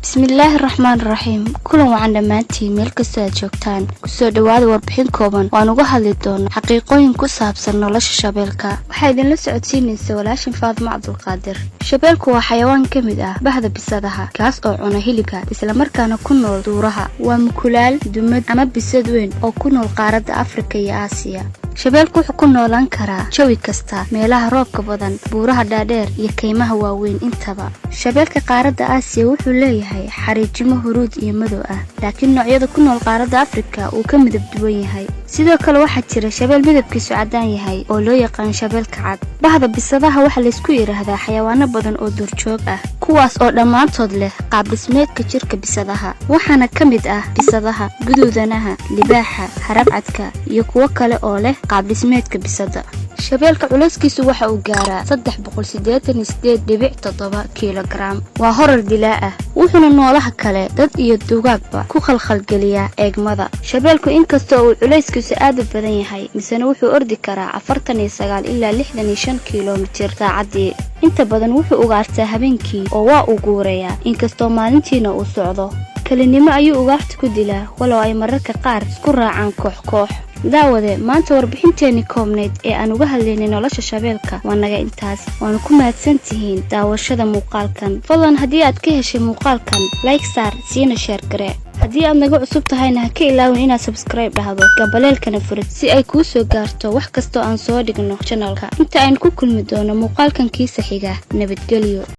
bismillaahi raxmaani raxiim kulan wacan dhammaantiin meel kasta aad joogtaan kusoo dhawaada warbixin kooban waan uga hadli doonaa xaqiiqooyin ku saabsan nolosha shabeelka waxaa idinla socodsiinaysa walaashin Faadimo Cabdulqaadir shabeelku waa xayawaan ka mid ah bahda bisadaha kaas oo cuna hilibka isla markaana ku nool duuraha waa mukulaal dumad ama bisad weyn oo ku nool qaaradda Afrika iyo Aasiya shabeelku wuxuu ku noolaan karaa jawi kasta meelaha roobka badan buuraha dhaadheer iyo kaymaha waaweyn intaba shabeelka qaaradda Aasiya wuxuu leeyahay xariijimo huruud iyo madow ah laakiin noocyada ku nool qaaradda Afrika uu ka midab duwan yahay sidoo kale waxaa jira shabeel midabkiisu cadaan yahay oo loo yaqaan shabeelka cad bahda bisadaha waxa la isku yiraahdaa xayawaano badan oo duurjoog ah kuwaas oo dhammaantood leh qaab dhismeedka jirka bisadaha waxaana ka mid ah bisadaha guduudanaha libaaxa harabcadka iyo kuwo kale oo leh qaab dhismeedka bisada shabeelka culayskiisu waxa uu gaaraa 388.7 kilogram waa horar dilaa ah wuxuuna noolaha kale dad iyo dugaagba ku khalkhalgeliya eegmada shabeelku inkastoo uu culayskiisu aad u badan yahay misana wuxuu ordi karaa 49 ilaa 65 kilomitir saacadii inta badan wuxuu ugaartaa habeenkii oo waa u guureeyaa inkastoo maalintiina uu socdo kalinimo ayuu ugaarta ku dilaa walow ay mararka qaar isku raacaan koox daawade maanta warbixinteeni koobneed ee aan uga hadlaynay nolosha shabeelka waa naga intaas waan ku mahadsantihiin daawashada muuqaalkan fadlan haddii aad ka heshay muuqaalkan like saar siina share gare haddii aad naga cusub tahayna ha ka ilaawin inaad subscribe dhahdo gambaleelkana furid si ay kuu soo gaarto wax kastoo aan soo dhigno channelka inta aynu ku kulmi doono muuqaalkan kiisa xiga nabadgelyo